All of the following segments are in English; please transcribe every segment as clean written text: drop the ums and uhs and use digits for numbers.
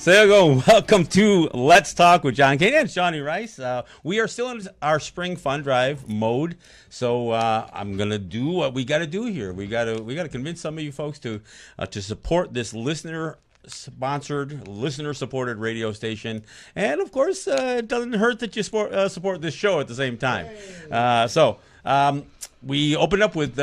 Welcome to Let's Talk with John Kane and Shawnee Rice. We are still in our spring fund drive mode, so I'm gonna do what we got to do here. We got to convince some of you folks to support this listener-sponsored, listener-supported radio station, and of course, it doesn't hurt that you support this show at the same time. We opened up with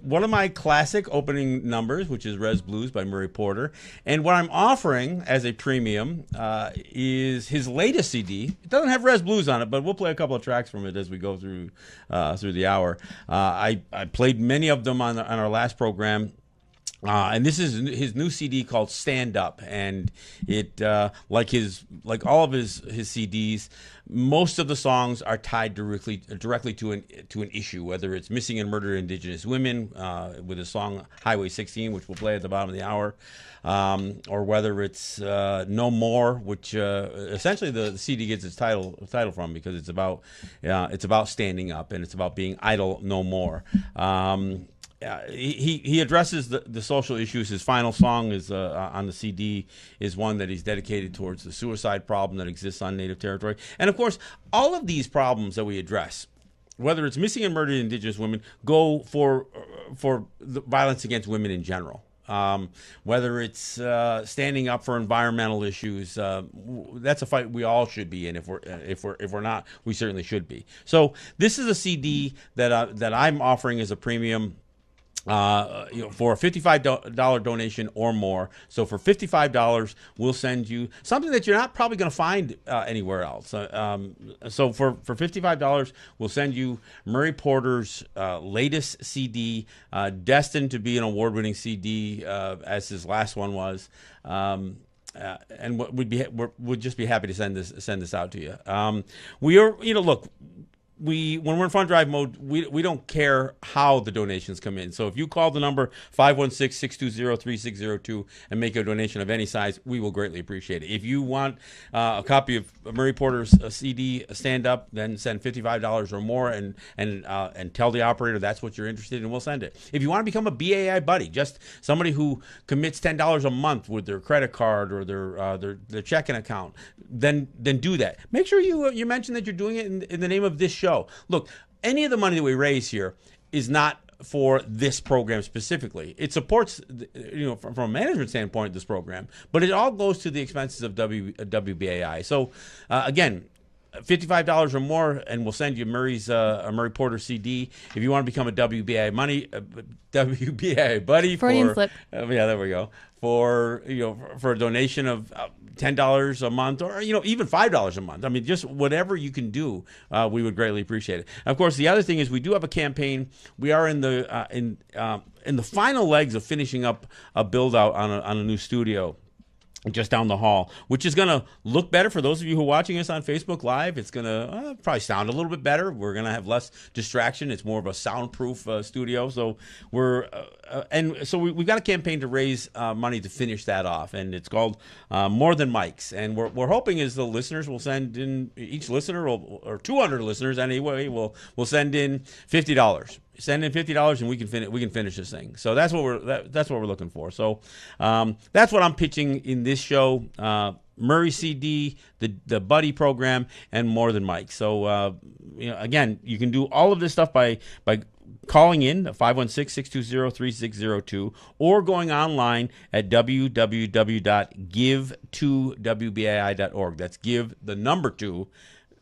one of my classic opening numbers, which is Res Blues by Murray Porter. And what I'm offering as a premium is his latest CD. It doesn't have Res Blues on it, but we'll play a couple of tracks from it as we go through the hour. I played many of them on our last program. And this is his new CD called Stand Up, and it like all of his CDs, most of the songs are tied directly to an issue, whether it's missing and murdered Indigenous women with the song Highway 16, which we'll play at the bottom of the hour, or whether it's No More, which essentially the CD gets its title from, because it's about standing up, and it's about being idle no more. He addresses the social issues. His final song is on the CD is one that he's dedicated towards the suicide problem that exists on Native territory. And of course, all of these problems that we address, whether it's missing and murdered Indigenous women, go for the violence against women in general. Whether it's standing up for environmental issues, that's a fight we all should be in. If we're not, we certainly should be. So this is a CD that I'm offering as a premium. For a $55 donation or more. So for $55, we'll send you something that you're not probably going to find anywhere else. So for $55, we'll send you Murray Porter's latest CD, destined to be an award-winning CD, as his last one was. And we'd just be happy to send this out to you. We are, look. When we're in fund drive mode, we don't care how the donations come in. So if you call the number 516-620-3602 and make a donation of any size, we will greatly appreciate it. If you want a copy of Murray Porter's CD Stand Up, then send $55 or more and tell the operator that's what you're interested in, and we'll send it. If you want to become a BAI buddy, just somebody who commits $10 a month with their credit card or their checking account, then do that. Make sure you mention that you're doing it in the name of this show. Look, any of the money that we raise here is not for this program specifically. It supports, from a management standpoint, this program, but it all goes to the expenses of WBAI. So, again, $55 or more, and we'll send you Murray Porter CD. If you want to become a WBAI buddy, Freudian slip. There we go. For a donation of $10 a month, or even $5 a month. I mean, just whatever you can do, we would greatly appreciate it. And of course, the other thing is we do have a campaign. We are in the final legs of finishing up a build out on a new studio just down the hall, which is going to look better for those of you who are watching us on Facebook Live. It's going to probably sound a little bit better. We're going to have less distraction. It's more of a soundproof studio. So we've got a campaign to raise money to finish that off, and it's called More Than Mics. And we're hoping is the listeners will send in, each listener or 200 listeners anyway will send in $50. Send in $50 and we can finish this thing. So that's what we're looking for. So that's what I'm pitching in this show. Murray CD, the Buddy program, and More Than Mike. So again, you can do all of this stuff by calling in at 516-620-3602 or going online at www.give2wbai.org. That's give the number 2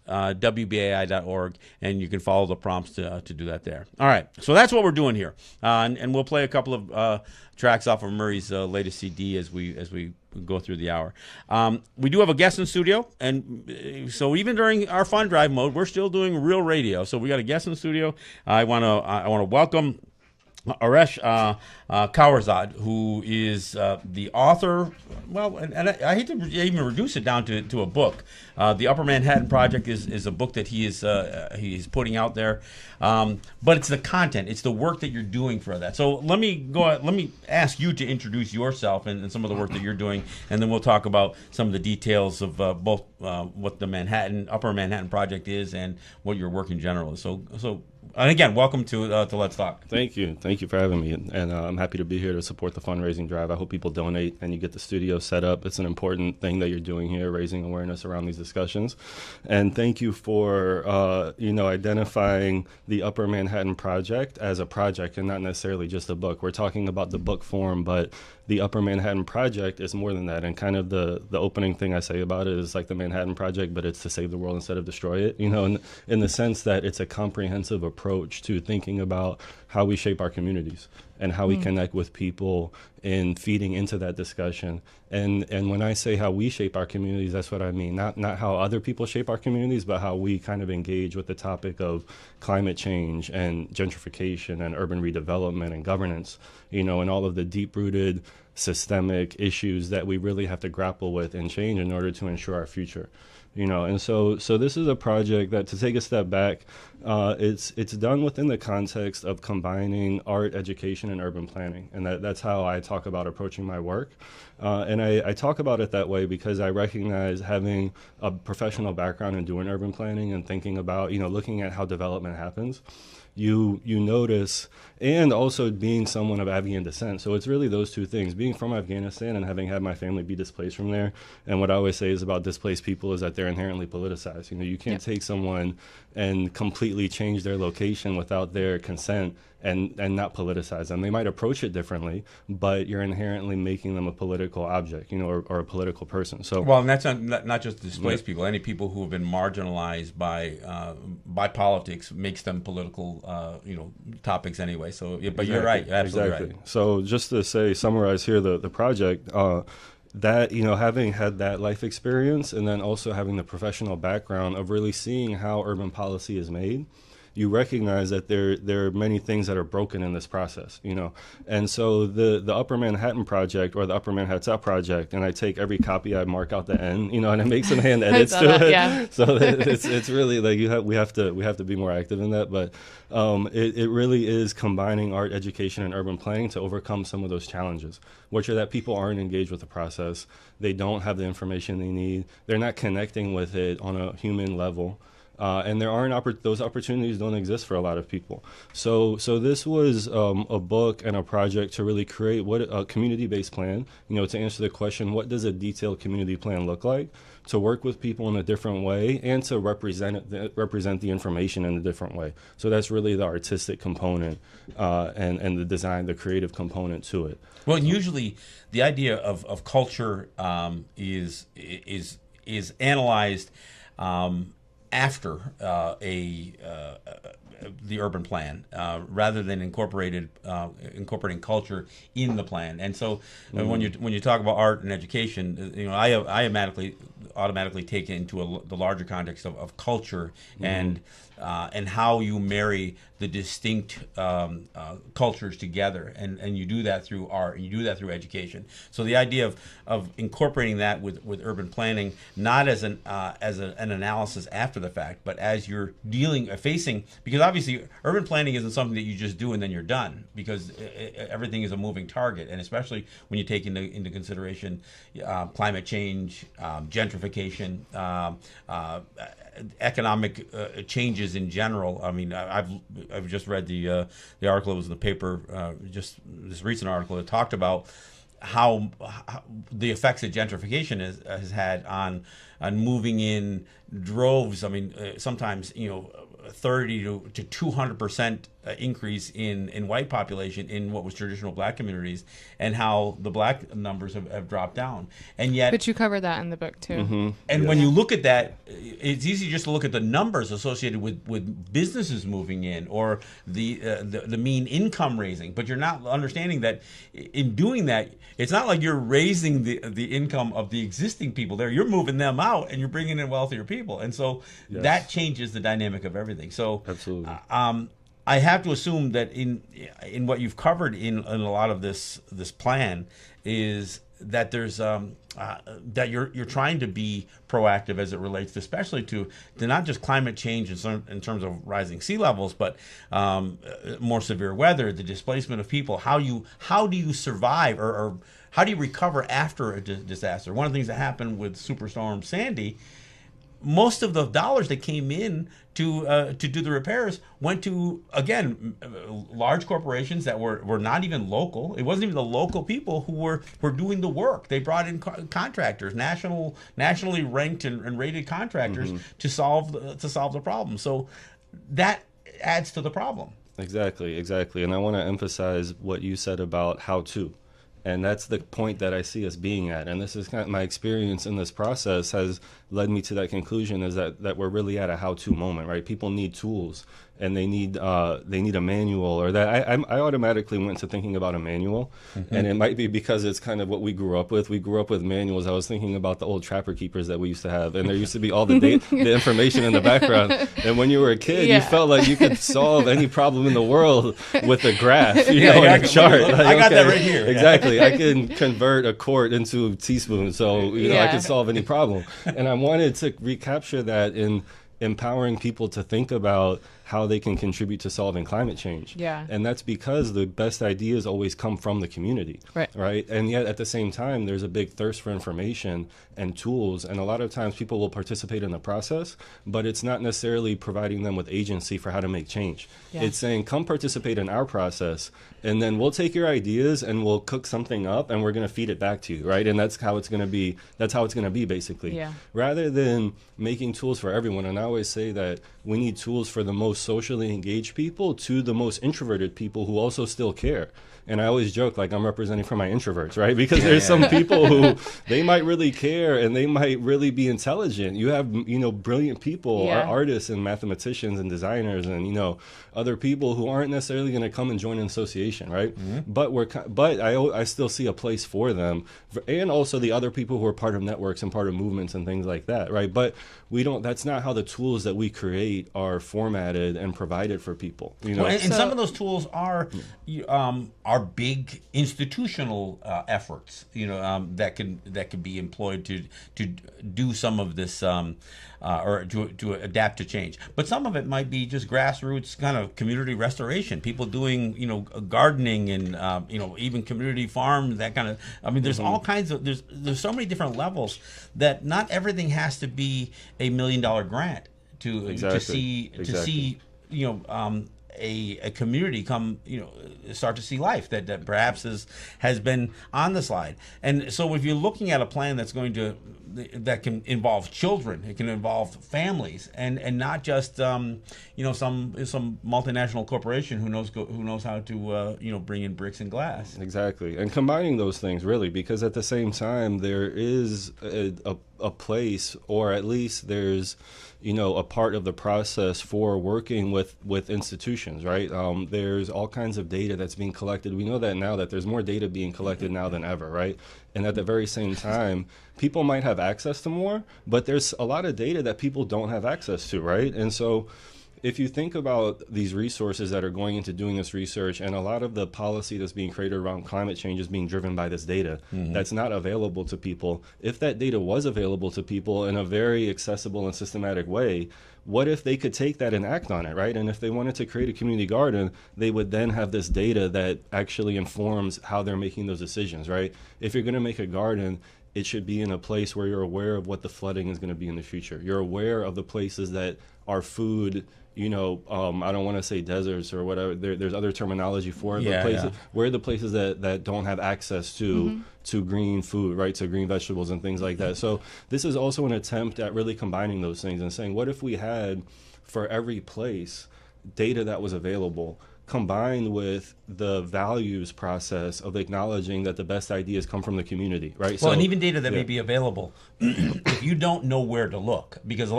WBAI.org, and you can follow the prompts to do that there. All right, so that's what we're doing here, and we'll play a couple of tracks off of Murray's latest CD as we go through the hour. We do have a guest in studio, and so even during our fund drive mode, we're still doing real radio. So we got a guest in studio. I want to welcome Aresh Kawarzad, who is the author. Well, and I hate to even reduce it down to a book. The Upper Manhattan Project is a book that he's putting out there, but it's the content, it's the work that you're doing for that. So let me ask you to introduce yourself and some of the work that you're doing, and then we'll talk about some of the details of both what the Upper Manhattan Project is and what your work in general is. So and again, welcome to Let's Talk. Thank you for having me, and I'm happy to be here to support the fundraising drive. I hope people donate and you get the studio set up. It's an important thing that you're doing here, raising awareness around these discussions. And thank you for identifying the Upper Manhattan Project as a project and not necessarily just a book. We're talking about the book form, but the Upper Manhattan Project is more than that. And kind of the opening thing I say about it is like the Manhattan Project, but it's to save the world instead of destroy it, in the sense that it's a comprehensive approach to thinking about how we shape our communities and how we connect with people in feeding into that discussion. And when I say how we shape our communities, that's what I mean. Not how other people shape our communities, but how we kind of engage with the topic of climate change and gentrification and urban redevelopment and governance, and all of the deep-rooted systemic issues that we really have to grapple with and change in order to ensure our future. And so this is a project that, to take a step back, it's done within the context of combining art, education, and urban planning. And that's how I talk about approaching my work. And I talk about it that way because I recognize having a professional background in doing urban planning and thinking about, looking at how development happens. You notice, and also being someone of Afghan descent. So it's really those two things, being from Afghanistan and having had my family be displaced from there. And what I always say is about displaced people is that they're inherently politicized. You can't take someone and completely change their location without their consent and not politicize them. They might approach it differently, but you're inherently making them a political object, or a political person. So well, and that's not just displaced people. Any people who have been marginalized by politics makes them political, topics anyway. So, yeah, but exactly. You're right, absolutely right. So just to summarize here the project. That, having had that life experience and then also having the professional background of really seeing how urban policy is made, you recognize that there are many things that are broken in this process, And so the Upper Manhattan Project, or the Upper Manhattan Project, and I take every copy, I mark out the N, and I make some hand edits to it. Yeah. So it's really like we have to be more active in that. But it really is combining art, education, and urban planning to overcome some of those challenges, which are that people aren't engaged with the process. They don't have the information they need. They're not connecting with it on a human level. And there aren't those opportunities don't exist for a lot of people. So this was a book and a project to really create a community-based plan, to answer the question, what does a detailed community plan look like? To work with people in a different way and to represent the information in a different way. So that's really the artistic component and the design, the creative component to it. Well, usually the idea of culture is analyzed after the urban plan, rather than incorporating culture in the plan. And so when you talk about art and education, I automatically take it into the larger context of culture and how you marry the distinct cultures together, and you do that through art, and you do that through education. So the idea of incorporating that with urban planning, not as an analysis after the fact, but as you're facing, because obviously urban planning isn't something that you just do and then you're done, because everything is a moving target, and especially when you take into consideration climate change, gentrification, economic changes in general. I mean, I've just read the article that was in the paper, just this recent article that talked about how the effects that gentrification has had on moving in droves. I mean, sometimes 30 to 200% increase in white population in what was traditional black communities, and how the black numbers have dropped down. And yet, but you cover that in the book too. Mm-hmm. And when you look at that, it's easy just to look at the numbers associated with businesses moving in, or the mean income raising, but you're not understanding that in doing that, it's not like you're raising the income of the existing people there. You're moving them out and you're bringing in wealthier people. And so that changes the dynamic of everything. So absolutely. I have to assume that in what you've covered in a lot of this plan is that there's that you're trying to be proactive as it relates, especially to not just climate change in terms of rising sea levels, but more severe weather, the displacement of people. How do you survive, or how do you recover after a disaster? One of the things that happened with Superstorm Sandy, most of the dollars that came in to do the repairs went to, again, large corporations that were not even local. It wasn't even the local people who were doing the work. They brought in contractors, nationally ranked and rated contractors to solve the problem. So that adds to the problem. Exactly. And I want to emphasize what you said about how to. And that's the point that I see us being at. And this is kind of my experience in this process has led me to that conclusion, is that we're really at a how-to moment, right? People need tools, and they need a manual, or that I automatically went to thinking about a manual. And it might be because it's kind of what we grew up with. We grew up with manuals. I was thinking about the old trapper keepers that we used to have, and there used to be all the the information in the background. And when you were a kid, you felt like you could solve any problem in the world with a graph, and a chart. Like, I got that right here. Exactly. I can convert a quart into a teaspoon, so I can solve any problem. And I wanted to recapture that in empowering people to think about how they can contribute to solving climate change. Yeah. And that's because the best ideas always come from the community. Right. And yet at the same time, there's a big thirst for information and tools. And a lot of times people will participate in the process, but it's not necessarily providing them with agency for how to make change. Yeah. It's saying, come participate in our process, and then we'll take your ideas and we'll cook something up and we're going to feed it back to you. Right. And that's how it's going to be. That's how it's going to be, basically. Yeah. Rather than making tools for everyone. And I always say that we need tools for the most socially engaged people to the most introverted people who also still care. And I always joke like I'm representing for my introverts, right? Because there's some people who they might really care and they might really be intelligent. You have, brilliant people, artists and mathematicians and designers and, other people who aren't necessarily going to come and join an association, right? But I still see a place for them, and also the other people who are part of networks and part of movements and things like that, right? But that's not how the tools that we create are formatted and provided for people. Well, and some of those tools are big institutional efforts, that can be employed to do some of this or to adapt to change. But some of it might be just grassroots kind of community restoration. People doing gardening and even community farms, that kind of. I mean, there's all kinds of there's so many different levels that not everything has to be $1 million grant to see a community start to see life that perhaps has been on the slide. And so if you're looking at a plan that can involve children, it can involve families, and not just some multinational corporation who knows how to bring in bricks and glass. Exactly. And combining those things, really, because at the same time there is a place, or at least there's a part of the process for working with institutions, right? There's all kinds of data that's being collected. We know that now, that there's more data being collected now than ever, right? And at the very same time, people might have access to more, but there's a lot of data that people don't have access to, right? And so if you think about these resources that are going into doing this research, and a lot of the policy that's being created around climate change is being driven by this data that's not available to people. If that data was available to people in a very accessible and systematic way, what if they could take that and act on it, right? And if they wanted to create a community garden, they would then have this data that actually informs how they're making those decisions, right? If you're going to make a garden, it should be in a place where you're aware of what the flooding is going to be in the future. You're aware of the places that are food, I don't want to say deserts or whatever. There's other terminology for it. But where are the places that don't have access to green food, right? To green vegetables and things like that. So this is also an attempt at really combining those things and saying, what if we had, for every place, data that was available, combined with the values process of acknowledging that the best ideas come from the community, right? Well, and even data that may be available if you don't know where to look, because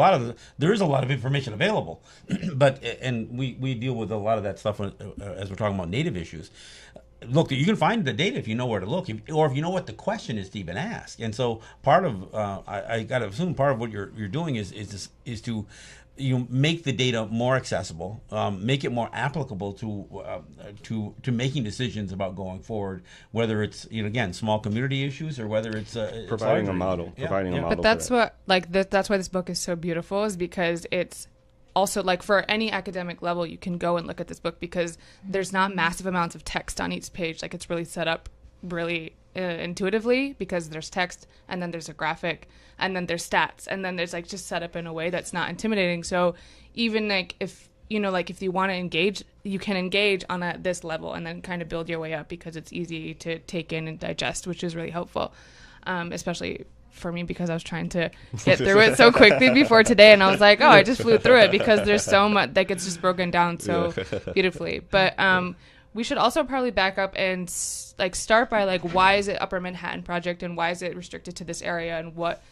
there is a lot of information available, and we deal with a lot of that stuff as we're talking about native issues. Look, you can find the data if you know where to look, or if you know what the question is to even ask. And so part of I got to assume part of what you're doing is to make the data more accessible, make it more applicable to making decisions about going forward, whether it's again small community issues or whether it's providing a model. But that's that's why this book is so beautiful, is because it's also like for any academic level you can go and look at this book, because there's not massive amounts of text on each page. Like, it's really set up really intuitively, because there's text and then there's a graphic and then there's stats and then there's like just set up in a way that's not intimidating. So even like if you know, like if you want to engage, you can engage on this level and then kind of build your way up, because it's easy to take in and digest, which is really helpful, especially for me, because I was trying to get through it so quickly before today, and I was like, oh, I just flew through it because there's so much, like it's just broken down so beautifully. But we should also probably back up and like start by like, why is it Upper Manhattan Project and why is it restricted to this area, and what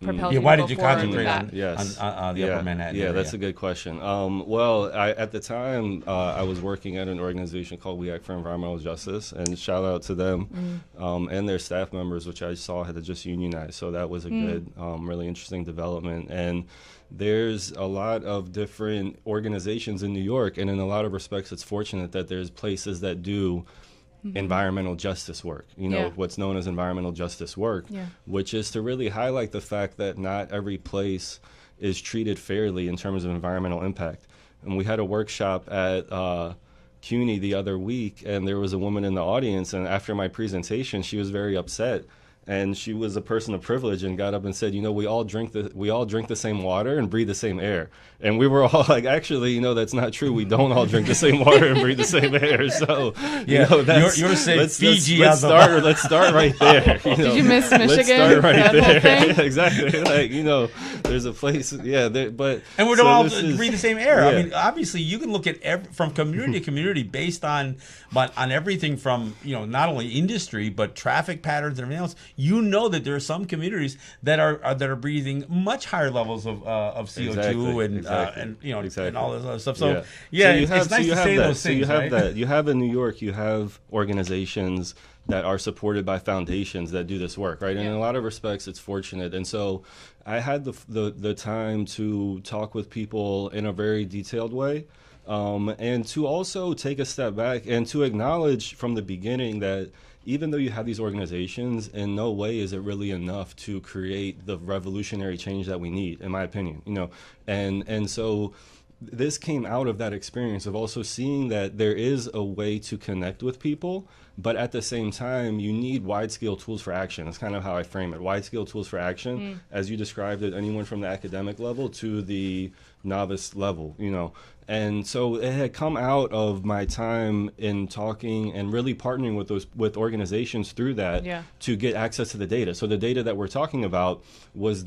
propelled you why to did you go forward concentrate with that? on the Upper Manhattan area? That's a good question. Well, at the time, I was working at an organization called We Act for Environmental Justice, and shout out to them and their staff members, which I saw had to just unionize. So that was a good, really interesting development. And there's a lot of different organizations in New York, and in a lot of respects, it's fortunate that there's places that do environmental justice work, what's known as environmental justice work, which is to really highlight the fact that not every place is treated fairly in terms of environmental impact. And we had a workshop at CUNY the other week, and there was a woman in the audience, and after my presentation, she was very upset. And she was a person of privilege and got up and said, we all drink the same water and breathe the same air. And we were all like, actually, that's not true. We don't all drink the same water and breathe the same air. So, you're saying Fiji. Let's start right there. Did you miss Michigan? Let's start right there. Exactly. Like, there's a place. Yeah. But and we don't all breathe the same air. I mean, obviously, you can look at from community to community based on everything from not only industry but traffic patterns and everything else. That there are some communities that are breathing much higher levels of CO2 and all this other stuff. So it's nice to say those things. So you have that. You have in New York, you have organizations that are supported by foundations that do this work, right? And in a lot of respects, it's fortunate. And so I had the time to talk with people in a very detailed way, and to also take a step back and to acknowledge from the beginning that even though you have these organizations, in no way is it really enough to create the revolutionary change that we need, in my opinion. And so this came out of that experience of also seeing that there is a way to connect with people, but at the same time, you need wide-scale tools for action. That's kind of how I frame it. Wide-scale tools for action, as you described it, anyone from the academic level to the novice level, And so it had come out of my time in talking and really partnering with organizations through that to get access to the data. So the data that we're talking about was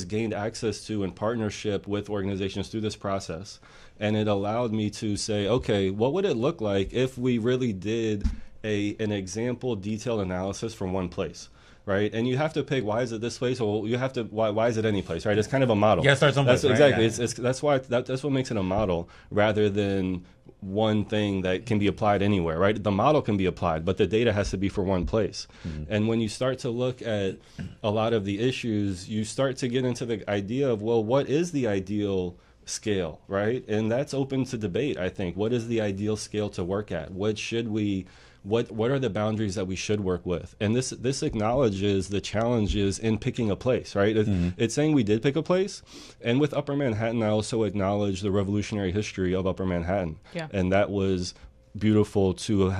gained access to in partnership with organizations through this process. And it allowed me to say, okay, what would it look like if we really did an example detailed analysis from one place? Right, and you have to pick, why is it this place, or you have to why is it any place, right? It's kind of a model. Yeah, start someplace. Exactly. Right? That's what makes it a model rather than one thing that can be applied anywhere, right? The model can be applied, but the data has to be for one place. And when you start to look at a lot of the issues, you start to get into the idea of, well, what is the ideal scale, right? And that's open to debate, I think. What is the ideal scale to work at? What are the boundaries that we should work with? And this acknowledges the challenges in picking a place, right? It's saying we did pick a place. And with Upper Manhattan, I also acknowledge the revolutionary history of Upper Manhattan. Yeah. And that was beautiful to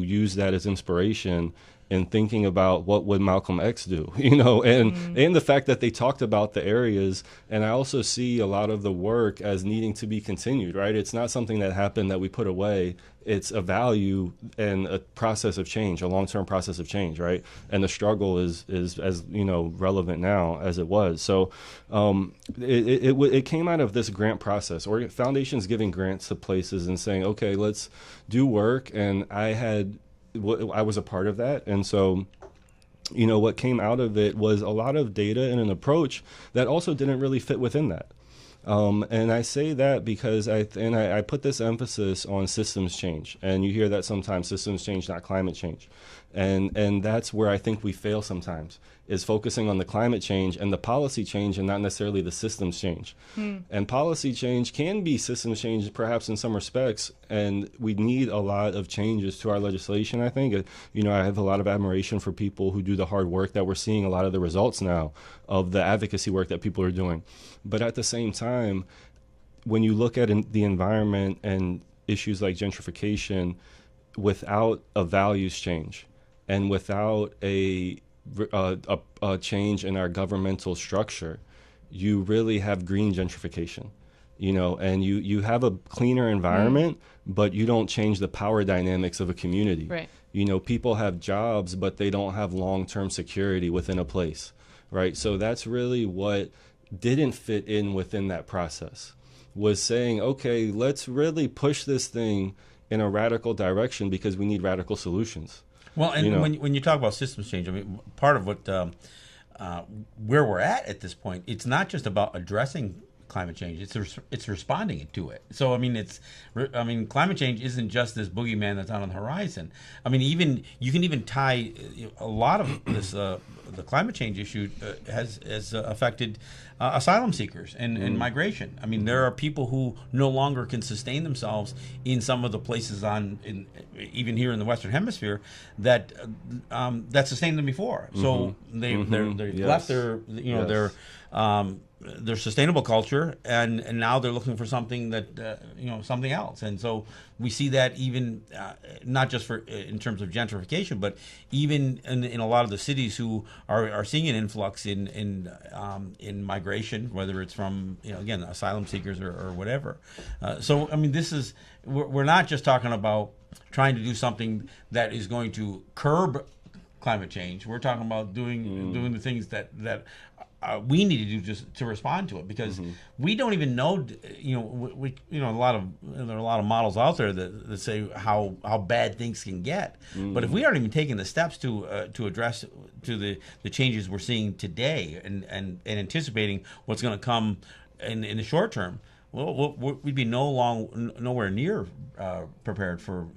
use that as inspiration in thinking about what would Malcolm X do, and the fact that they talked about the areas. And I also see a lot of the work as needing to be continued, right? It's not something that happened that we put away. It's a value and a process of change, a long-term process of change, right? And the struggle is as relevant now as it was. So it came out of this grant process, or foundations giving grants to places and saying, okay, let's do work. And I was a part of that. And so, what came out of it was a lot of data and an approach that also didn't really fit within that. And I say that because I put this emphasis on systems change. And you hear that sometimes, systems change, not climate change. And that's where I think we fail sometimes, is focusing on the climate change and the policy change and not necessarily the systems change. And policy change can be systems change perhaps in some respects, and we need a lot of changes to our legislation, I think. I have a lot of admiration for people who do the hard work that we're seeing a lot of the results now of the advocacy work that people are doing. But at the same time, when you look at the environment and issues like gentrification without a values change, and without a change in our governmental structure, you really have green gentrification, and you have a cleaner environment, but you don't change the power dynamics of a community. Right. People have jobs, but they don't have long-term security within a place, right? So that's really what didn't fit in within that process, was saying, okay, let's really push this thing in a radical direction because we need radical solutions. Well, and when you talk about systems change, I mean, part of what where we're at this point, it's not just about addressing climate change; it's responding to it. So, I mean, climate change isn't just this boogeyman that's out on the horizon. I mean, you can even tie a lot of this. The climate change issue has affected asylum seekers and migration. I mean, there are people who no longer can sustain themselves in some of the places even here in the Western Hemisphere that sustained them before. So they left their sustainable culture, and now they're looking for something that something else. And so we see that even not just in terms of gentrification, but even in a lot of the cities who are seeing an influx in migration, whether it's from again asylum seekers or whatever. So I mean, we're not just talking about trying to do something that is going to curb climate change. We're talking about doing the things that we need to do just to respond to it, because we don't even know. There are a lot of models out there that say how bad things can get. But if we aren't even taking the steps to address the changes we're seeing today and anticipating what's going to come in the short term, well, we'd be nowhere near prepared for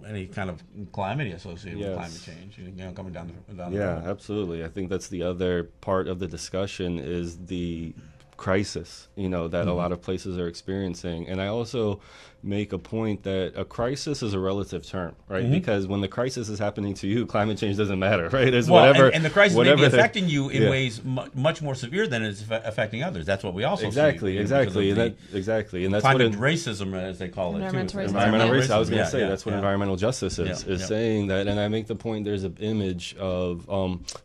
any kind of calamity associated with climate change. Coming down the road. Yeah, absolutely. I think that's the other part of the discussion is the crisis, that a lot of places are experiencing. And I also make a point that a crisis is a relative term, right? Because when the crisis is happening to you, climate change doesn't matter, right? There's and the crisis may be affecting you in ways much more severe than it's affecting others. That's what we also see. Exactly. And that's climate racism, as they call it, too. Environmental racism. I was going to say that's what environmental justice is saying that. And I make the point there's an image of,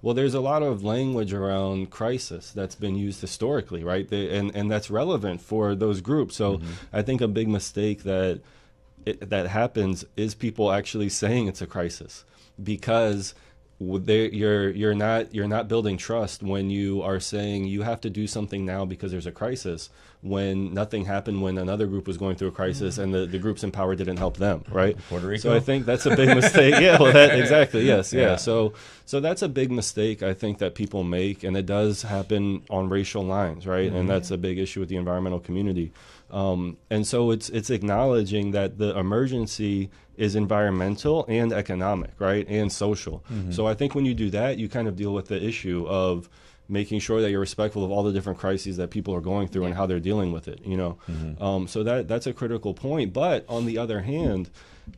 there's a lot of language around crisis that's been used historically, right? And that's relevant for those groups. So I think a big mistake that happens is people actually saying it's a crisis, because you're not building trust when you are saying you have to do something now because there's a crisis, when nothing happened when another group was going through a crisis and the groups in power didn't help them, right? Puerto Rico. So I think that's a big mistake. Exactly. Yes. Yeah. So that's a big mistake I think that people make, and it does happen on racial lines, right? And that's a big issue with the environmental community. And so it's acknowledging that the emergency is environmental and economic, right? And social. So I think when you do that, you kind of deal with the issue of making sure that you're respectful of all the different crises that people are going through and how they're dealing with it, So that's a critical point. But on the other hand,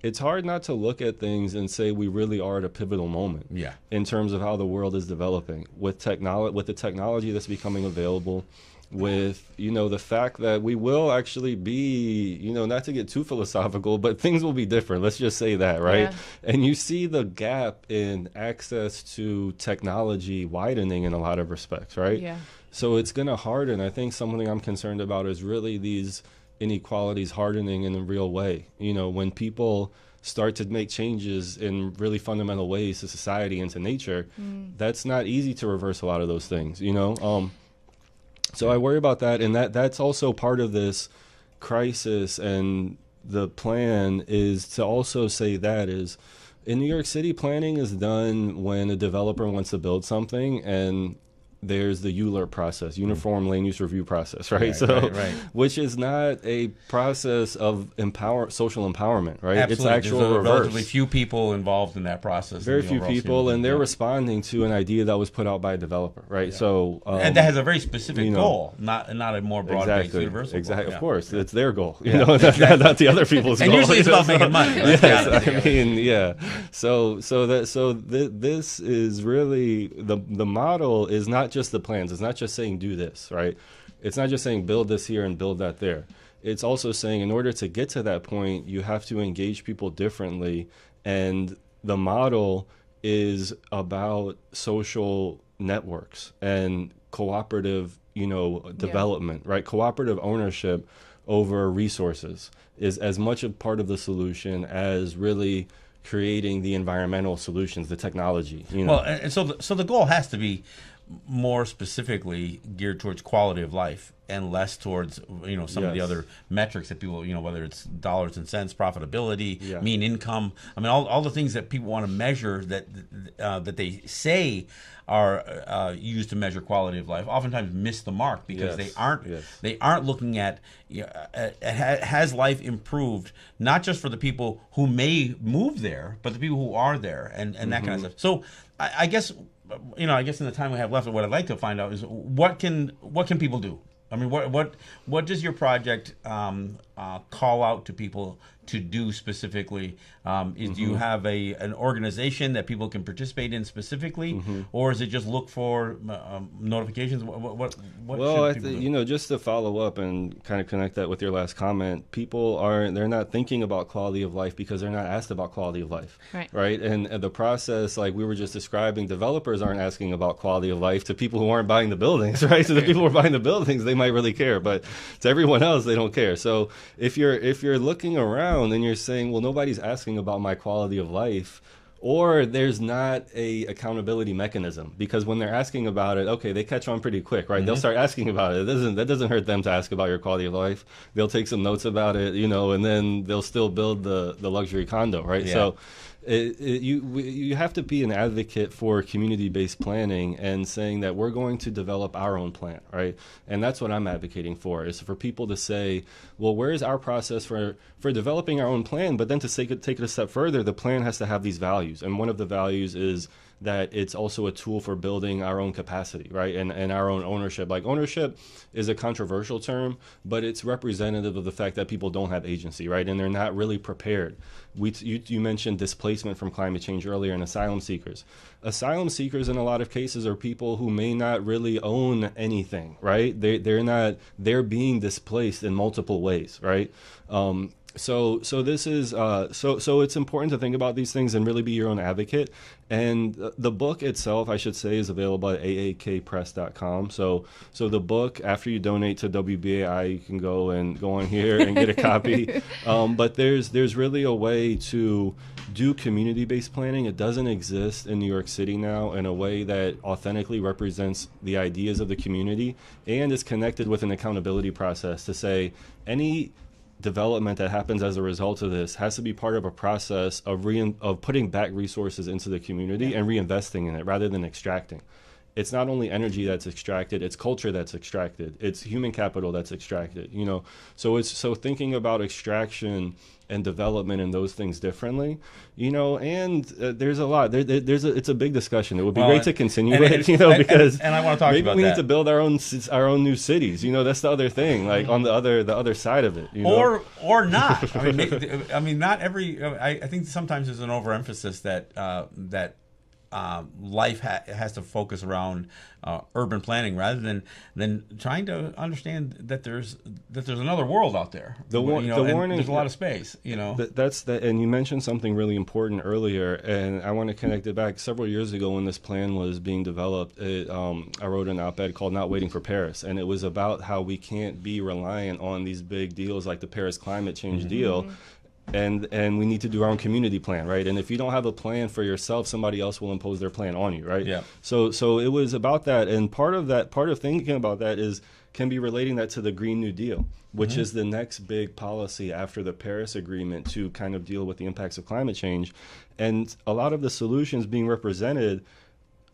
it's hard not to look at things and say we really are at a pivotal moment in terms of how the world is developing with the technology that's becoming available, with the fact that we will actually be, not to get too philosophical, but things will be different. Let's just say that, right? Yeah. And you see the gap in access to technology widening in a lot of respects, right? Yeah. So it's going to harden. I think something I'm concerned about is really these inequalities hardening in a real way. When people start to make changes in really fundamental ways to society and to nature, that's not easy to reverse a lot of those things, So I worry about that, and that's also part of this crisis. And the plan is to also say that is, in New York City, planning is done when a developer wants to build something, and there's the ULURP process, Uniform Land Use Review process, right? Right. Which is not a process of social empowerment, right? Absolutely. It's actual There's reverse. Relatively few people involved in that process. Very few people, and they're responding to an idea that was put out by a developer, right? Yeah. So and that has a very specific goal, not a more broad-based universal goal. Exactly. Of course, it's their goal, not the other people's goal. And usually it's about making money. This is really the model is not just the plans. It's not just saying do this, right? It's not just saying build this here and build that there. It's also saying in order to get to that point, you have to engage people differently, and the model is about social networks and cooperative, development, right? Cooperative ownership over resources is as much a part of the solution as really creating the environmental solutions, the technology. Well, and so the goal has to be more specifically geared towards quality of life and less towards some of the other metrics that people whether it's dollars and cents, profitability, mean income. I mean all the things that people want to measure that they say are used to measure quality of life oftentimes miss the mark because they aren't looking at has life improved not just for the people who may move there but the people who are there and that kind of stuff. So I guess in the time we have left, what I'd like to find out is what can people do? I mean, what does your project call out to people to do specifically? Do you have an organization that people can participate in specifically, or is it just look for notifications? What well, should people do? Just to follow up and kind of connect that with your last comment, they're not thinking about quality of life because they're not asked about quality of life, right? And the process, like we were just describing, developers aren't asking about quality of life to people who aren't buying the buildings, right? So the people who are buying the buildings, they might really care, but to everyone else, they don't care. So if you're looking around and you're saying, well, nobody's asking about my quality of life, or there's not a accountability mechanism, because when they're asking about it, okay, they catch on pretty quick, right? They'll start asking about it. That doesn't hurt them to ask about your quality of life. They'll take some notes about it, and then they'll still build the luxury condo, right? Yeah. So you have to be an advocate for community-based planning and saying that we're going to develop our own plan, right? And that's what I'm advocating for, is for people to say, well, where is our process for developing our own plan? But then to take it a step further, the plan has to have these values. And one of the values is that it's also a tool for building our own capacity, right? And our own ownership. Like, ownership is a controversial term, but it's representative of the fact that people don't have agency, right? And they're not really prepared. You mentioned displacement from climate change earlier, and asylum seekers. Asylum seekers in a lot of cases are people who may not really own anything, right? They're being displaced in multiple ways, right? So this is so it's important to think about these things and really be your own advocate. And the book itself, I should say, is available at aakpress.com. So the book, after you donate to WBAI, you can go on here and get a copy. But there's really a way to do community-based planning. It doesn't exist in New York City now in a way that authentically represents the ideas of the community and is connected with an accountability process to say any development that happens as a result of this has to be part of a process of putting back resources into the community and reinvesting in it rather than extracting. It's not only energy that's extracted, it's culture that's extracted, it's human capital that's extracted, So thinking about extraction and development and those things differently, and there's a lot. It's a big discussion. It would be great to continue it, because and I want to talk maybe about we that. need to build our own new cities. That's the other thing. Like on the other side of it, or not. I mean, not every. I think sometimes there's an overemphasis that life has to focus around urban planning rather than trying to understand that there's another world out there. The warning, there's a lot of space. That's that. And you mentioned something really important earlier, and I want to connect it back. Several years ago, when this plan was being developed, I wrote an op-ed called "Not Waiting for Paris," and it was about how we can't be reliant on these big deals like the Paris climate change deal. And we need to do our own community plan, right? And if you don't have a plan for yourself, somebody else will impose their plan on you, right? Yeah. So it was about that, and part of thinking about that can be relating that to the Green New Deal, which is the next big policy after the Paris Agreement to kind of deal with the impacts of climate change. And a lot of the solutions being represented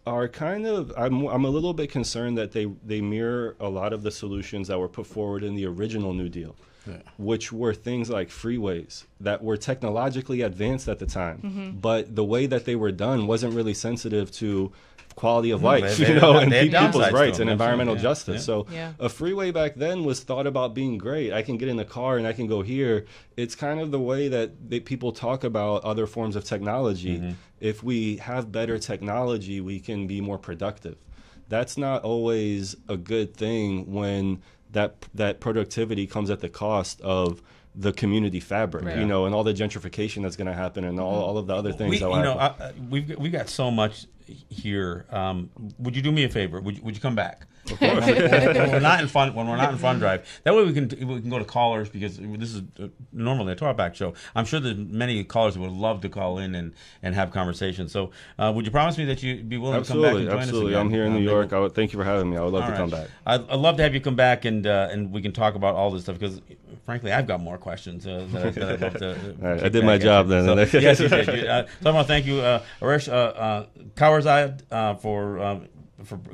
are kind of, I'm a little bit concerned that they mirror a lot of the solutions that were put forward in the original New Deal. Yeah. Which were things like freeways that were technologically advanced at the time, but the way that they were done wasn't really sensitive to quality of life, and people's rights and environmental justice. So a freeway back then was thought about being great. I can get in the car and I can go here. It's kind of the way that people talk about other forms of technology. If we have better technology, we can be more productive. That's not always a good thing when that productivity comes at the cost of the community fabric, Right. you know, and all the gentrification that's going to happen, and all of the other things. We've got so much here. Would you do me a favor? Would you come back? Of course. When we're not in Fun Drive, that way we can go to callers, because this is normally a talkback show. I'm sure there's many callers that would love to call in and have conversations. So would you promise me that you'd be willing to come back and join us again? I'm here in New York. Thank you for having me. I would love to come back. I'd love to have you come back, and we can talk about all this stuff, because frankly I've got more questions that I'd love to. All right, I did my job then. So, yes, you did. So I want to thank you, Aresh Kawarzad, for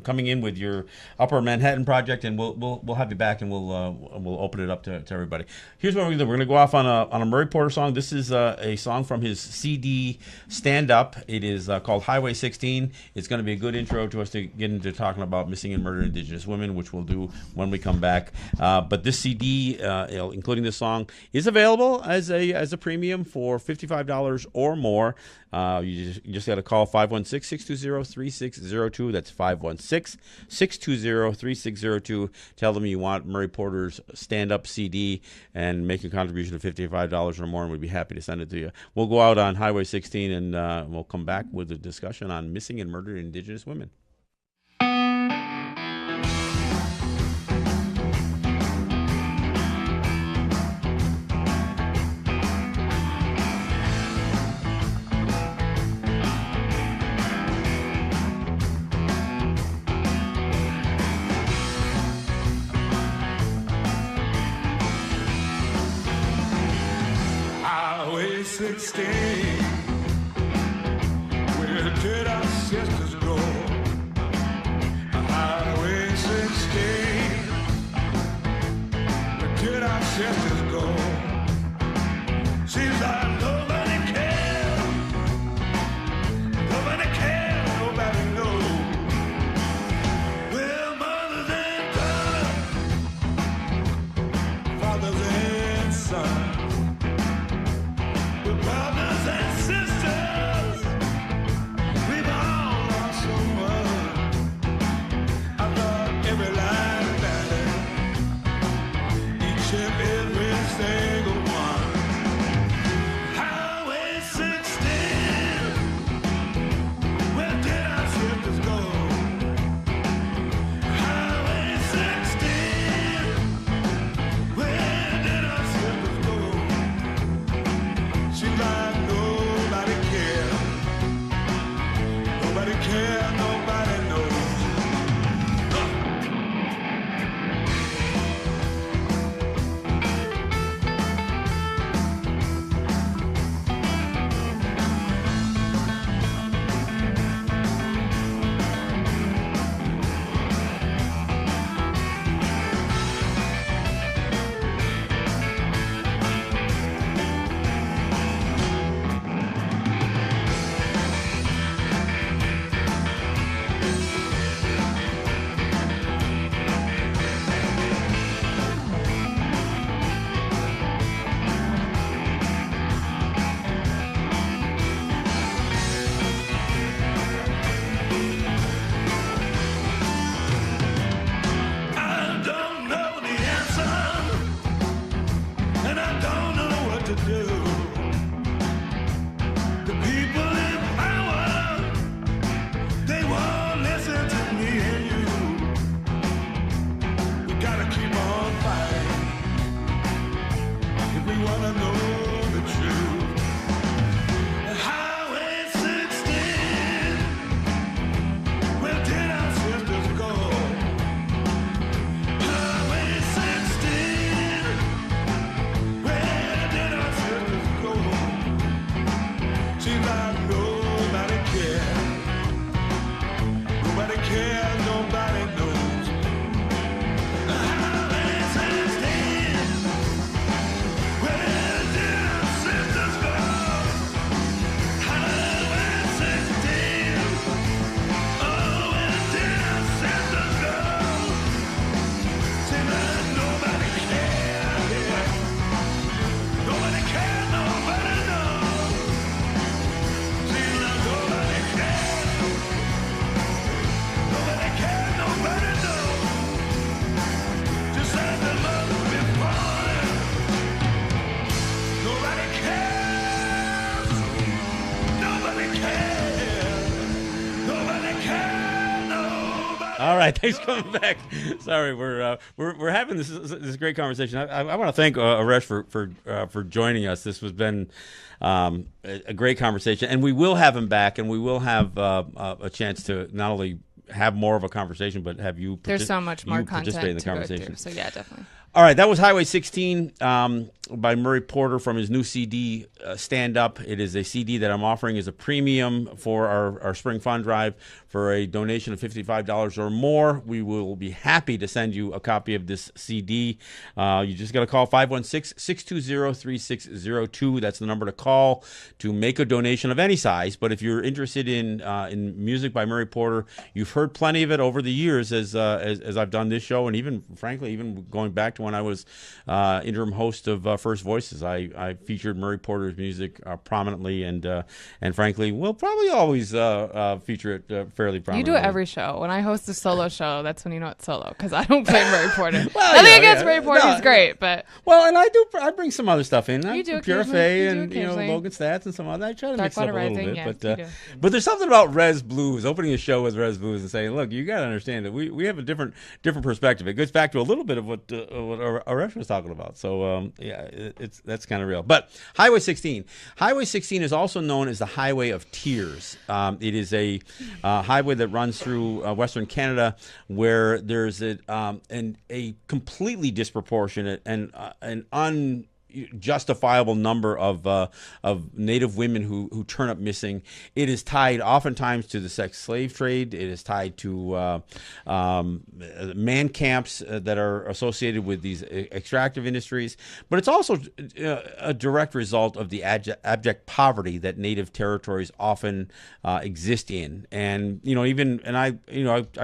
coming in with your Upper Manhattan project, and we'll have you back, and we'll open it up to everybody. Here's what we're going to do. We're going to go off on a Murray Porter song. This is a song from his CD Stand Up. It is called Highway 16. It's going to be a good intro to us to get into talking about missing and murdered Indigenous women, which we'll do when we come back. But this CD, including this song, is available as a premium for $55 or more. You just got to call 516-620-3602. That's 516-620-3602. Tell them you want Murray Porter's stand-up CD and make a contribution of $55 or more, and we'd be happy to send it to you. We'll go out on Highway 16, and we'll come back with a discussion on missing and murdered Indigenous women. Highway 16, where did our sisters go? Highway 16, where did our sisters go? Seems like nobody cares, nobody cares, nobody knows. Well, mothers and daughters, fathers and sons, brothers and sisters, we've all lost someone. I thought every life mattered, each and every single one. Highway 16, where did our sisters go? Highway 16, where did our sisters go? Seems like nobody cares, nobody knows. I don't know the answer, and I don't know what to do. The people in power, they won't listen to me and you. We gotta keep on fighting if we wanna know the truth. Highway 16, where did our sisters go? Highway 16, where did our sisters go? Seems like nobody cares, nobody cares, nobody knows. Highway 16, where did our sisters go? Highway 16, oh, where did our sisters go? Seems like nobody cares, yeah. Nobody cares, nobody knows. Seems like nobody cares, nobody cares. All right, thanks for coming back. Sorry, we're having this great conversation. I want to thank Aresh for joining us. This has been a great conversation, and we will have him back, and we will have a chance to not only have more of a conversation, but have you. There's so much more content participate in the to conversation. go through, so yeah, definitely. All right, that was Highway 16 by Murray Porter from his new CD, Stand Up. It is a CD that I'm offering as a premium for our Spring Fund Drive. For a donation of $55 or more, we will be happy to send you a copy of this CD. You just got to call 516-620-3602. That's the number to call to make a donation of any size. But if you're interested in music by Murray Porter, you've heard plenty of it over the years as I've done this show, and even, frankly, even going back to when I was interim host of First Voices. I featured Murray Porter's music prominently, and frankly, we'll probably always feature it fairly prominently. You do it every show. When I host a solo show, that's when you know it's solo, because I don't play Murray Porter. Nothing against Murray Porter, he's great, but and I bring some other stuff in. You do Pure occasionally. Fay and Logan Stats and some other. I try to mix it up a little bit, yeah, but there's something about Res Blues, opening a show with Res Blues and saying, look, you got to understand that we have a different perspective. It goes back to a little bit of what Aresh was talking about. So that's kind of real. But Highway 16 is also known as the Highway of Tears. It is a highway that runs through Western Canada, where there's a completely disproportionate and an unjustifiable number of Native women who turn up missing. It is tied oftentimes to the sex slave trade. It is tied to man camps that are associated with these extractive industries. But it's also a direct result of the abject poverty that Native territories often exist in. And I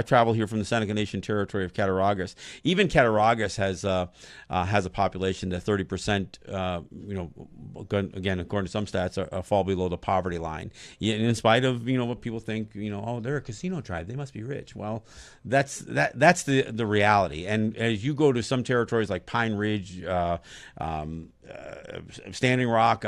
travel here from the Seneca Nation territory of Cattaraugus. Even Cattaraugus has a population that 30%. Again, according to some stats, fall below the poverty line. In spite of what people think, they're a casino tribe, they must be rich. Well, that's the reality. And as you go to some territories like Pine Ridge, Standing Rock,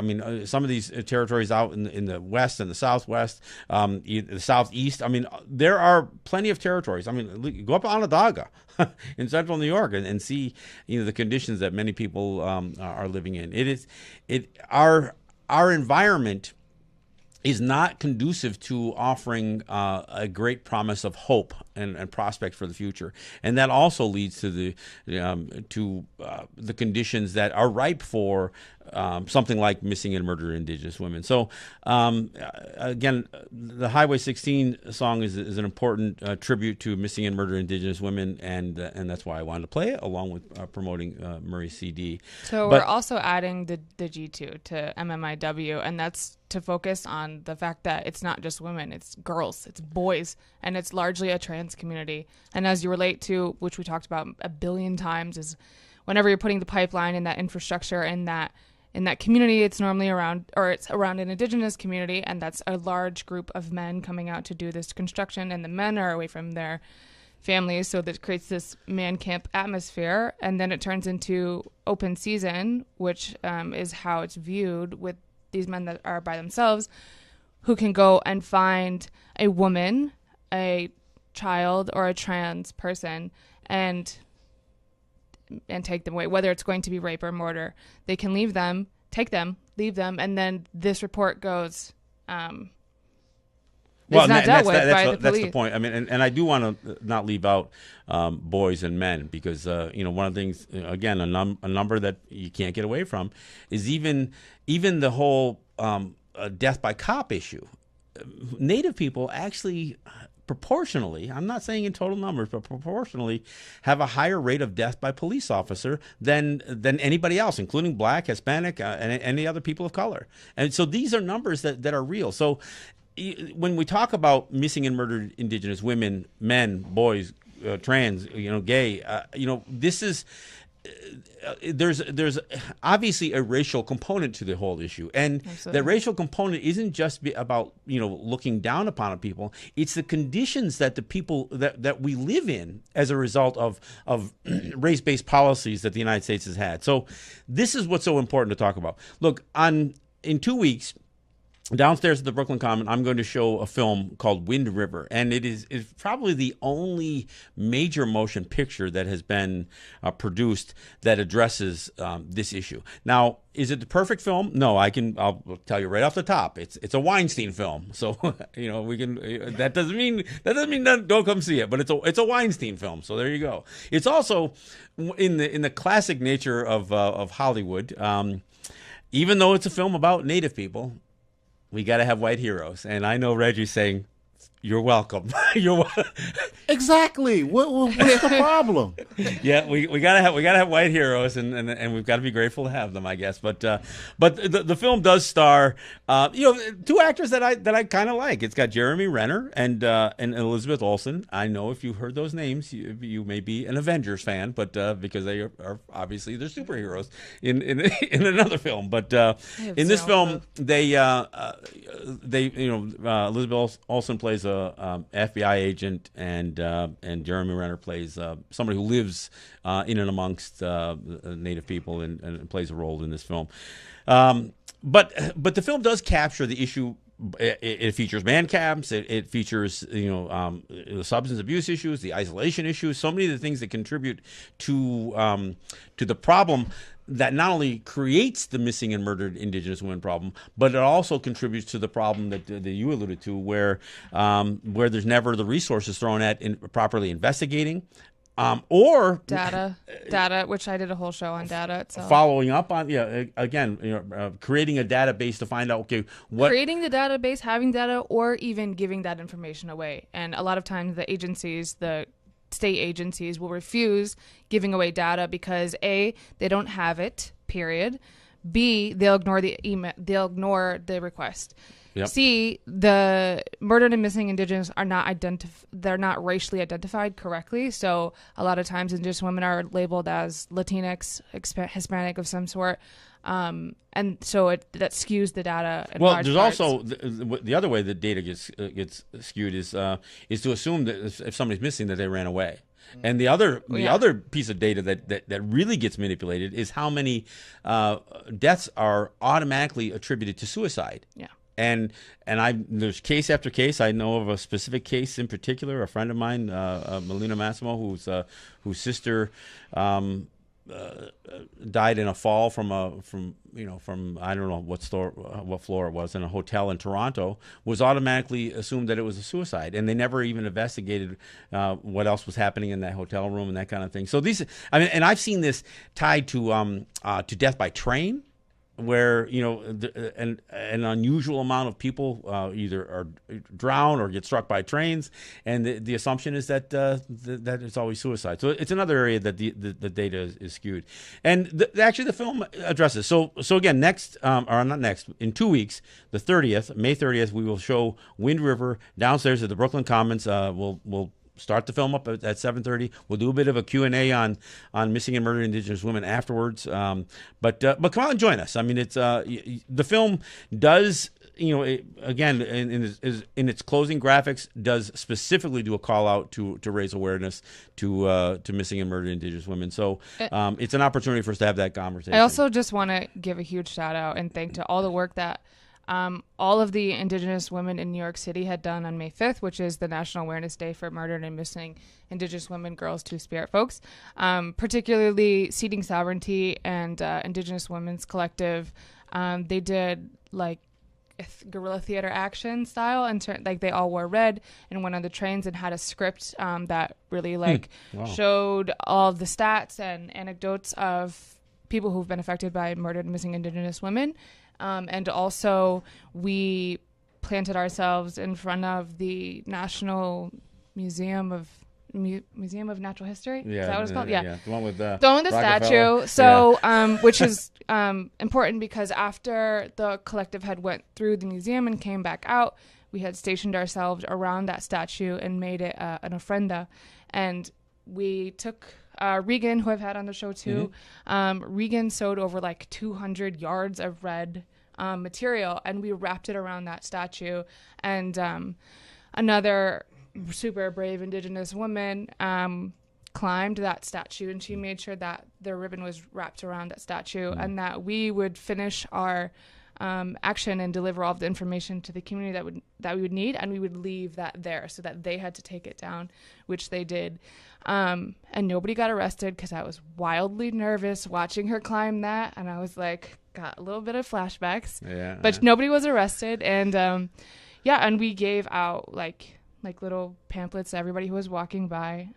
some of these territories out in the west and the southwest, the southeast. There are plenty of territories. Go up Onondaga in central New York and see the conditions that many people are living in. Our environment is not conducive to offering a great promise of hope and prospect for the future, and that also leads to the conditions that are ripe for something like missing and murdered Indigenous women. So again, the Highway 16 song is an important tribute to missing and murdered Indigenous women, and that's why I wanted to play it along with promoting Murray's CD. So we're also adding the G2 to MMIW, and that's to focus on the fact that it's not just women, it's girls, it's boys, and it's largely a trans community. And as you relate to, which we talked about a billion times, is whenever you're putting the pipeline in that infrastructure in that community, it's normally around an Indigenous community, and that's a large group of men coming out to do this construction, and the men are away from their families, so that creates this man camp atmosphere, and then it turns into open season, which is how it's viewed with these men that are by themselves, who can go and find a woman, a child, or a trans person and take them away, whether it's going to be rape or murder. They can leave them, take them, leave them, and then this report goes it's not dealt with by the police. That's the point. And I do want to not leave out boys and men, because one of the things, again, a number that you can't get away from is even the whole death by cop issue. Native people actually proportionally, I'm not saying in total numbers, but proportionally have a higher rate of death by police officer than anybody else, including Black, Hispanic, and any other people of color. And so these are numbers that are real. So when we talk about missing and murdered Indigenous women, men, boys, trans, gay, this is there's obviously a racial component to the whole issue, and the racial component isn't just about looking down upon people. It's the conditions that the people that we live in as a result of race-based policies that the United States has had. So this is what's so important to talk about. Look, in 2 weeks, downstairs at the Brooklyn Common, I'm going to show a film called Wind River, and it's probably the only major motion picture that has been produced that addresses this issue. Now, is it the perfect film? No, I'll tell you right off the top. It's a Weinstein film, so we can. That doesn't mean don't come see it, but it's a Weinstein film. So there you go. It's also in the classic nature of Hollywood. Even though it's a film about Native people, we got to have white heroes. And I know Reggie's saying, you're welcome. Exactly. What's the problem? Yeah, we gotta have white heroes, and we've got to be grateful to have them, I guess. But the film does star two actors that I kind of like. It's got Jeremy Renner and Elizabeth Olsen. I know if you've heard those names, you may be an Avengers fan, but because they are obviously they're superheroes in another film. But in this film, Elizabeth Olsen plays a FBI agent, and Jeremy Renner plays somebody who lives in and amongst Native people and plays a role in this film. But the film does capture the issue. It features man camps. It features the substance abuse issues, the isolation issues, so many of the things that contribute to the problem that not only creates the missing and murdered Indigenous women problem, but it also contributes to the problem that you alluded to, where there's never the resources thrown at in properly investigating. Or data, which I did a whole show on data itself. Following up on, creating a database to find out, creating the database, having data, or even giving that information away. And a lot of times the state agencies will refuse giving away data because A, they don't have it, period. B, they'll ignore the email, they'll ignore the request. Yep. C, the murdered and missing Indigenous are they're not racially identified correctly. So a lot of times Indigenous women are labeled as Latinx, Hispanic of some sort. And so that skews the data. Well, there's also the other way that data gets skewed is to assume that if somebody's missing that they ran away. And the other piece of data that really gets manipulated is how many deaths are automatically attributed to suicide. Yeah. And there's case after case. I know of a specific case in particular. A friend of mine, Melina Massimo, whose sister died in a fall from I don't know what floor it was in a hotel in Toronto, was automatically assumed that it was a suicide, and they never even investigated what else was happening in that hotel room and that kind of thing. So and I've seen this tied to death by train, where an unusual amount of people either are drowned or get struck by trains, and the assumption is that that it's always suicide. So it's another area that the data is skewed, and actually the film addresses. So again, in 2 weeks, the 30th, May 30th, we will show Wind River downstairs at the Brooklyn Commons. We'll start the film up at 7:30. We'll do a bit of a Q&A on missing and murdered Indigenous women afterwards. But come out and join us. I mean, it's the film does, again, in its closing graphics, does specifically do a call out to raise awareness to missing and murdered Indigenous women. So it's an opportunity for us to have that conversation. I also just want to give a huge shout out and thank to all the work that all of the Indigenous women in New York City had done on May 5th, which is the National Awareness Day for Murdered and Missing Indigenous Women, Girls, Two-Spirit folks, particularly Seeding Sovereignty and Indigenous Women's Collective. They did like guerrilla theater action style, and they all wore red and went on the trains and had a script that really showed all of the stats and anecdotes of people who've been affected by murdered and missing Indigenous women. And also, we planted ourselves in front of the National Museum of Natural History. Yeah, is that what it's called? Yeah. The one with the statue. So, which is important because after the collective had went through the museum and came back out, we had stationed ourselves around that statue and made it an ofrenda. And we took Regan, who I've had on the show too. Mm-hmm. Regan sewed over 200 yards of red material, and we wrapped it around that statue. And another super brave Indigenous woman climbed that statue, and she made sure that the ribbon was wrapped around that statue, and that we would finish our action and deliver all of the information to the community that we would need, and we would leave that there so that they had to take it down, which they did. And nobody got arrested because I was wildly nervous watching her climb that, and I was like, got a little bit of flashbacks. Yeah. But nobody was arrested, and and we gave out like little pamphlets to everybody who was walking by.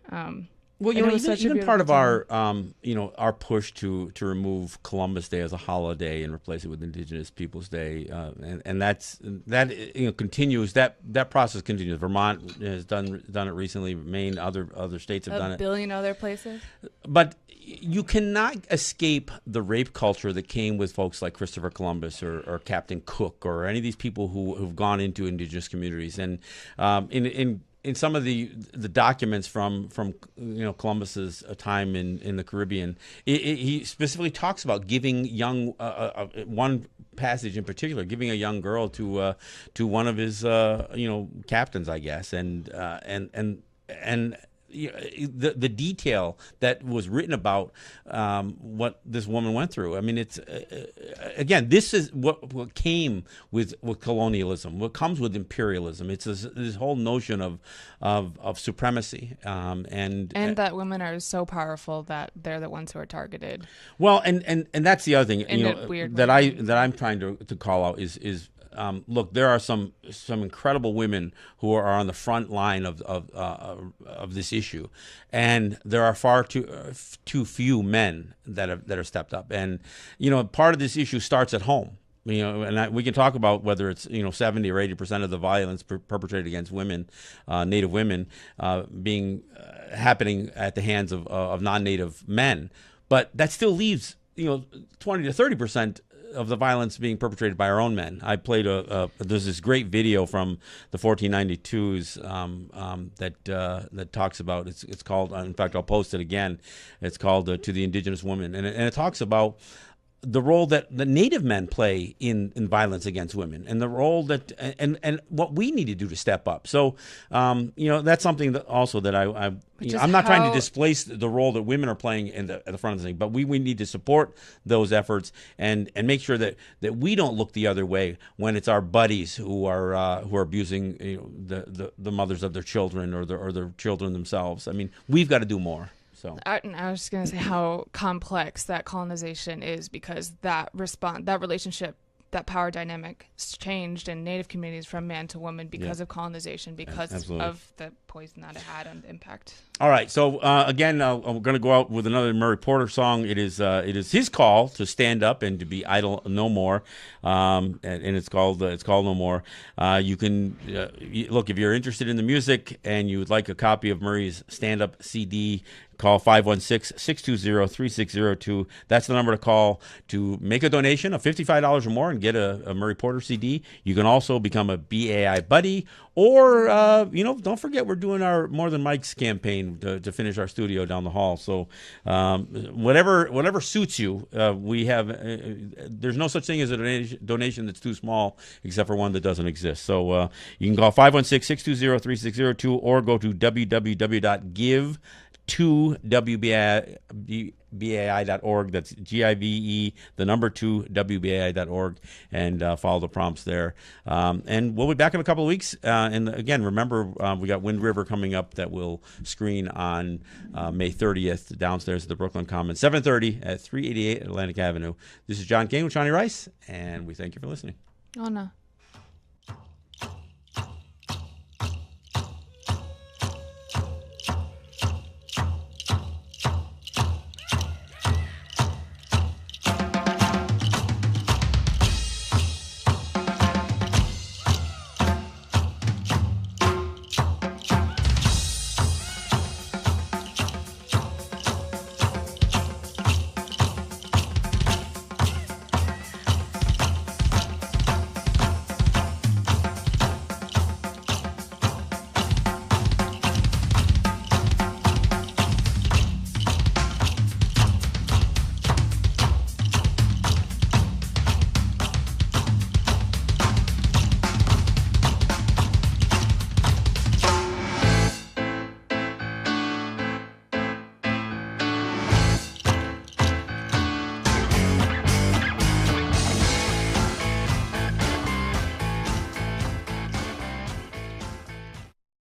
Well, and it was such a even part of beautiful our, our push to remove Columbus Day as a holiday and replace it with Indigenous Peoples Day, and that continues. That process continues. Vermont has done it recently. Maine, other states have done it. A billion other places. But you cannot escape the rape culture that came with folks like Christopher Columbus or Captain Cook or any of these people who've gone into Indigenous communities. And in some of the documents from Columbus's time in the Caribbean, he specifically talks about giving young one passage in particular, giving a young girl to one of his captains, I guess, and the detail that was written about what this woman went through. I mean, it's again, this is what came with colonialism. What comes with imperialism. It's this whole notion of supremacy, and that women are so powerful that they're the ones who are targeted. Well, and that's the other thing that I'm trying to call out is. Look, there are some incredible women who are on the front line of this issue, and there are far too few men that are stepped up. And part of this issue starts at home. And we can talk about whether it's 70 or 80% of the violence perpetrated against women, Native women, happening at the hands of non-Native men, but that still leaves 20 to 30% of the violence being perpetrated by our own men. I played there's this great video from the 1492s that talks about, it's called, in fact, I'll post it again. It's called To the Indigenous Woman. And it talks about the role that the Native men play in violence against women, and the role that and what we need to do to step up. So, that's something that also that I'm not trying to displace the role that women are playing at the front of the thing, but we need to support those efforts and make sure that we don't look the other way when it's our buddies who are abusing the mothers of their children or their children themselves. I mean, we've got to do more. So. I was just going to say how complex that colonization is, because that relationship, that power dynamic changed in Native communities from man to woman because of colonization, because of the poison that it had and the impact. All right. So again, I'm going to go out with another Murray Porter song. It is his call to stand up and to be idle no more, and it's called No More. You can look, if you're interested in the music and you would like a copy of Murray's stand-up CD. Call 516-620-3602. That's the number to call to make a donation of $55 or more and get a Murray Porter CD. You can also become a BAI buddy, or don't forget we're doing our More Than Mike's campaign to finish our studio down the hall. So whatever suits you, we have. There's no such thing as a donation that's too small, except for one that doesn't exist. So you can call 516-620-3602 or go to www.give to WBAI.org. That's GIVE, the number 2, WBAI.org, and follow the prompts there. And we'll be back in a couple of weeks. And again, remember, we got Wind River coming up that will screen on May 30th downstairs at the Brooklyn Commons, 7:30 at 388 Atlantic Avenue. This is John Kane with Johnny Rice, and we thank you for listening. Oh, no.